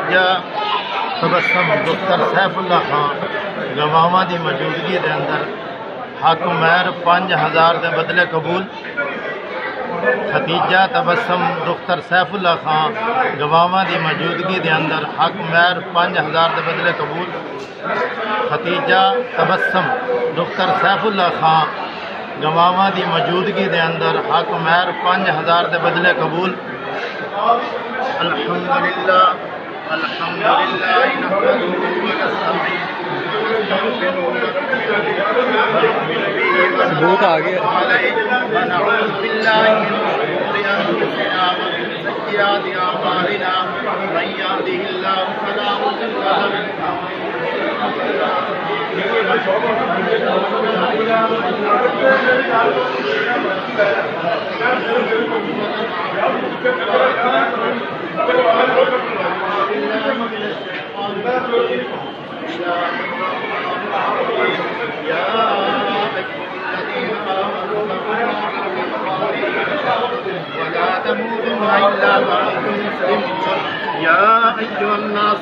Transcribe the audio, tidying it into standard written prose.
نتیجہ تبسم دختر سیف اللہ خان گواواں دی موجودگی دے اندر حق مہر 5000 دے بدلے قبول. ختیجہ تبسم دختر سیف اللہ خان گواواں دی موجودگی دے اندر حق مہر 5000 دے بدلے قبول. ختیجہ تبسم دختر سیف اللہ خان گواواں دی موجودگی دے اندر حق مہر 5000 دے بدلے قبول. الحمدللہ الحمدللہ نحمدہ بہت آگے ونعوذ باللہ من شرور انفسنا ومن سیئات اعمالنا من یهده اللہ فلا مضل ولا تموتن الا وانتم مسلمون. یا ایھا الناس